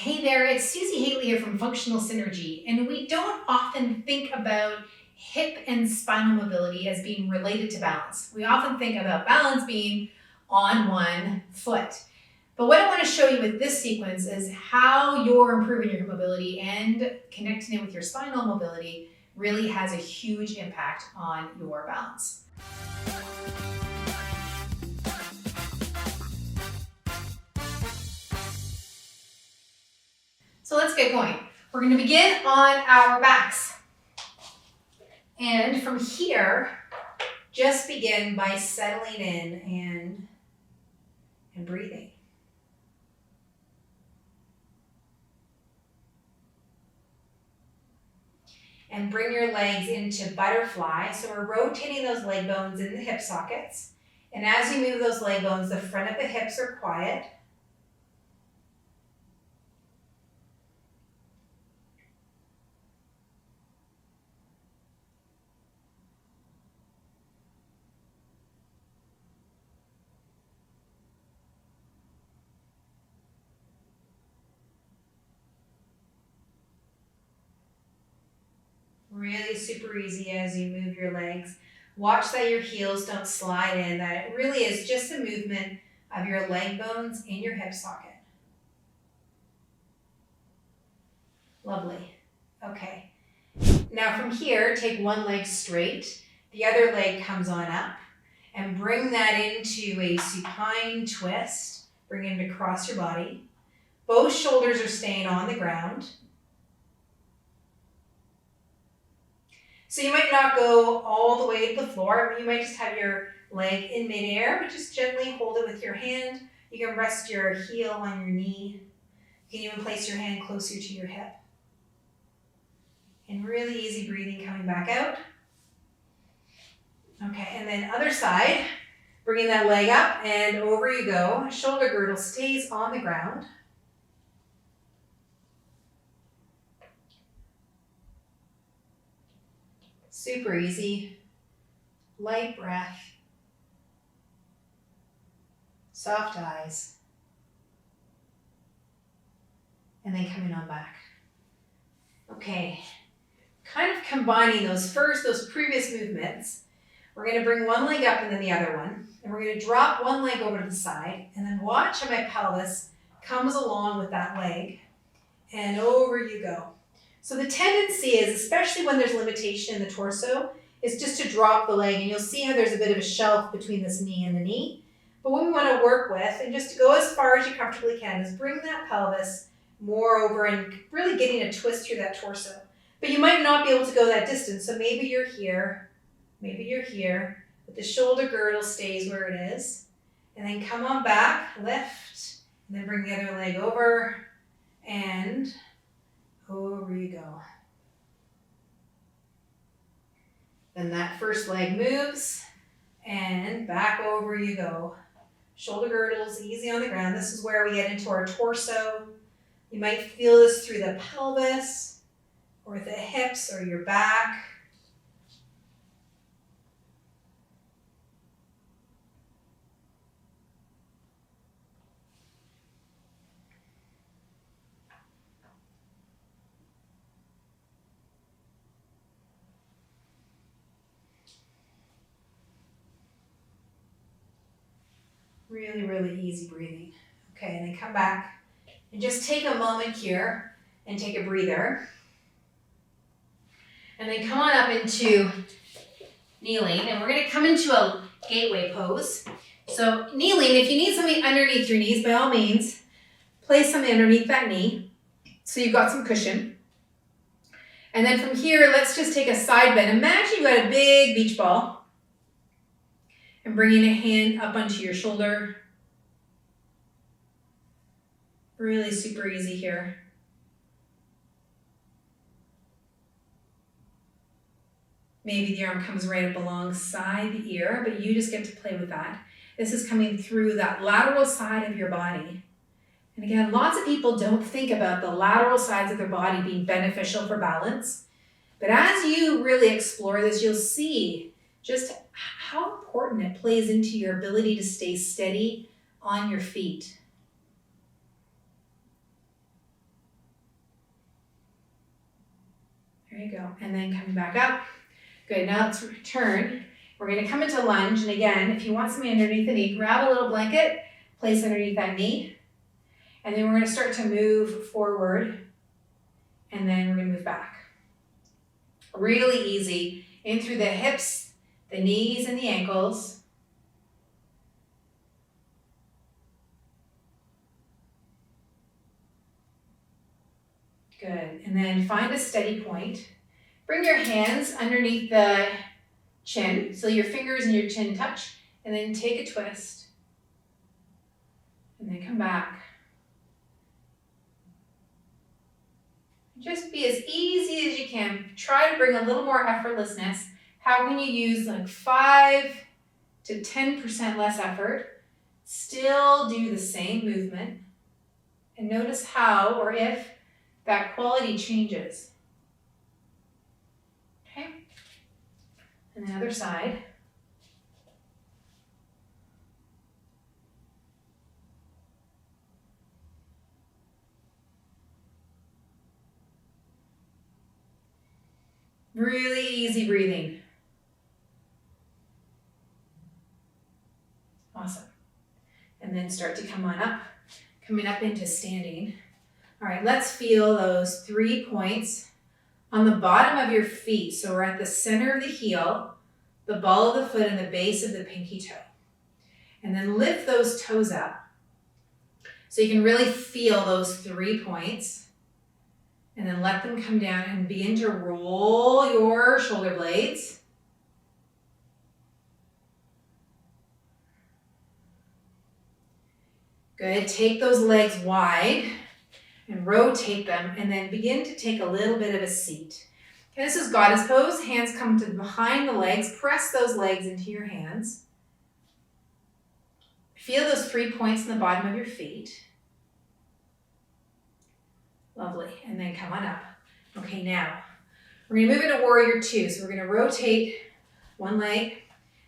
Hey there, it's Susie Haley here from Functional Synergy, and we don't often think about hip and spinal mobility as being related to balance. We often think about balance being on one foot. But what I want to show you with this sequence is how you're improving your mobility and connecting it with your spinal mobility really has a huge impact on your balance. So let's get going. We're going to begin on our backs. And from here, just begin by settling in and breathing. And bring your legs into butterfly. So we're rotating those leg bones in the hip sockets. And as you move those leg bones, the front of the hips are quiet. Really super easy as you move your legs. Watch that your heels don't slide in, that it really is just a movement of your leg bones in your hip socket. Lovely. Okay. Now from here, take one leg straight, the other leg comes on up, and bring that into a supine twist. Bring it across your body. Both shoulders are staying on the ground. So you might not go all the way to the floor. You might just have your leg in midair, but just gently hold it with your hand. You can rest your heel on your knee. You can even place your hand closer to your hip. And really easy breathing coming back out. Okay, and then other side, bringing that leg up and over you go. Shoulder girdle stays on the ground. Super easy, light breath, soft eyes, and then coming on back. Okay, kind of combining those previous movements. We're going to bring one leg up and then the other one, and we're going to drop one leg over to the side, and then watch how my pelvis comes along with that leg, and over you go. So the tendency is, especially when there's limitation in the torso, is just to drop the leg, and you'll see how there's a bit of a shelf between this knee and the knee. But what we want to work with, and just to go as far as you comfortably can, is bring that pelvis more over and really getting a twist through that torso. But you might not be able to go that distance, so maybe you're here, but the shoulder girdle stays where it is. And then come on back, lift, and then bring the other leg over, and over you go. Then that first leg moves, and back over you go. Shoulder girdles easy on the ground. This is where we get into our torso. You might feel this through the pelvis, or the hips, or your back. Really, really easy breathing. Okay, and then come back and just take a moment here and take a breather. And then come on up into kneeling, and we're going to come into a gateway pose. So kneeling, if you need something underneath your knees, by all means, place something underneath that knee so you've got some cushion. And then from here, let's just take a side bend. Imagine you've got a big beach ball. And bringing a hand up onto your shoulder. Really super easy here. Maybe the arm comes right up alongside the ear, but you just get to play with that. This is coming through that lateral side of your body. And again, lots of people don't think about the lateral sides of their body being beneficial for balance. But as you really explore this, you'll see just how important it plays into your ability to stay steady on your feet. There you go. And then coming back up. Good, now let's return. We're gonna come into lunge, and again, if you want something underneath the knee, grab a little blanket, place underneath that knee, and then we're gonna start to move forward, and then we're gonna move back. Really easy, in through the hips, the knees, and the ankles. Good, and then find a steady point. Bring your hands underneath the chin, so your fingers and your chin touch, and then take a twist, and then come back. Just be as easy as you can. Try to bring a little more effortlessness. How can you use like 5 to 10% less effort? Still do the same movement, and notice how or if that quality changes. Okay, and the other side. Really easy breathing. Awesome. And then start to come on up, coming up into standing. All right, let's feel those 3 points on the bottom of your feet. So we're at the center of the heel, the ball of the foot, and the base of the pinky toe. And then lift those toes up so you can really feel those 3 points. And then let them come down and begin to roll your shoulder blades. Good, take those legs wide and rotate them, and then begin to take a little bit of a seat. Okay, this is goddess pose. Hands come to behind the legs. Press those legs into your hands. Feel those 3 points in the bottom of your feet. Lovely, and then come on up. Okay, now we're gonna move into warrior 2. So we're gonna rotate one leg,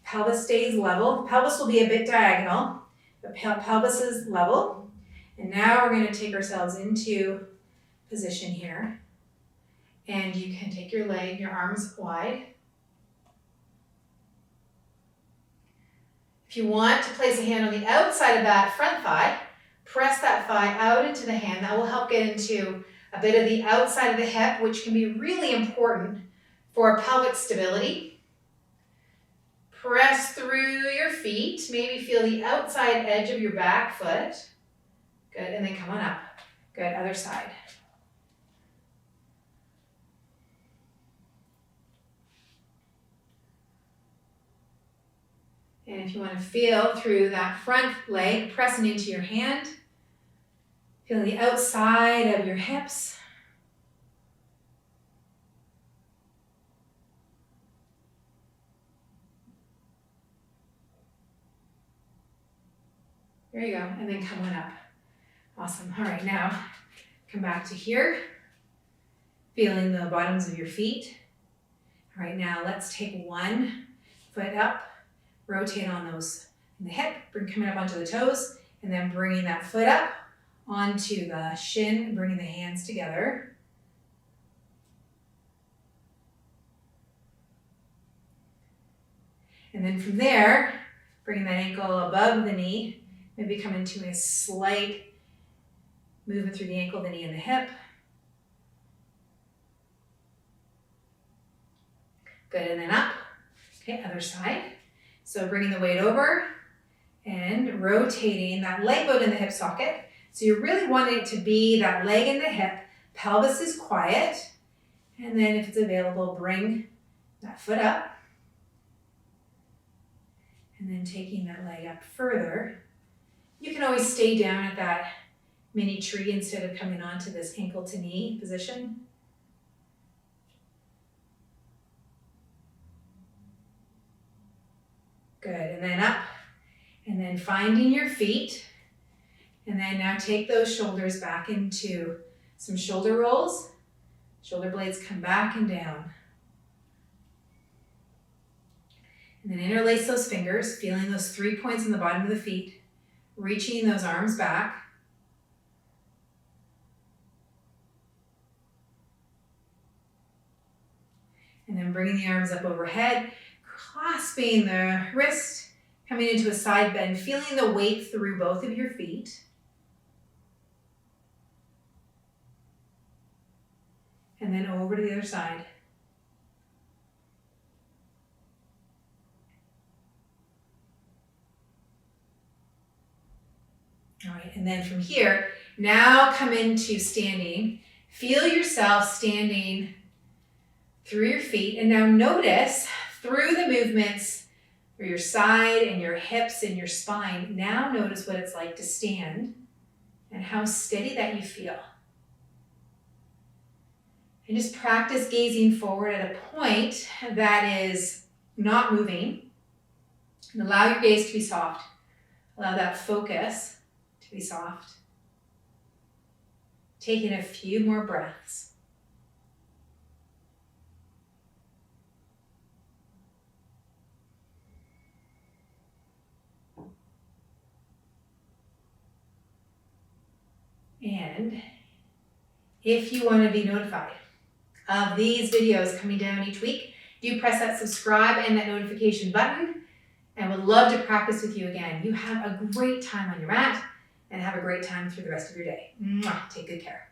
pelvis stays level. Pelvis will be a bit diagonal, but pelvis is level. And now we're gonna take ourselves into position here. And you can take your leg, your arms wide. If you want to place a hand on the outside of that front thigh, press that thigh out into the hand. That will help get into a bit of the outside of the hip, which can be really important for pelvic stability. Press through your feet. Maybe feel the outside edge of your back foot. Good, and then come on up. Good, other side. And if you want to feel through that front leg, pressing into your hand, feeling the outside of your hips. There you go, and then come on up. Awesome, all right, now come back to here, feeling the bottoms of your feet. All right, now let's take one foot up, rotate on those in the hip, coming up onto the toes, and then bringing that foot up onto the shin and bringing the hands together. And then from there, bringing that ankle above the knee, maybe come into a slight movement through the ankle, the knee, and the hip. Good, and then up. Okay, other side. So bringing the weight over and rotating that leg bone in the hip socket. So you really want it to be that leg in the hip, pelvis is quiet, and then if it's available, bring that foot up. And then taking that leg up further. You can always stay down at that mini tree instead of coming onto this ankle to knee position. Good, and then up, and then finding your feet, and then now take those shoulders back into some shoulder rolls. Shoulder blades come back and down. And then interlace those fingers, feeling those 3 points in the bottom of the feet, reaching those arms back. And then bringing the arms up overhead, clasping the wrist, coming into a side bend, feeling the weight through both of your feet. And then over to the other side. All right, and then from here, now come into standing. Feel yourself standing through your feet, and now notice through the movements through your side and your hips and your spine. Now notice what it's like to stand and how steady that you feel. And just practice gazing forward at a point that is not moving. And allow your gaze to be soft. Allow that focus to be soft. Taking a few more breaths. And if you want to be notified of these videos coming down each week, do press that subscribe and that notification button. I would love to practice with you again. You have a great time on your mat and have a great time through the rest of your day. Mwah. Take good care.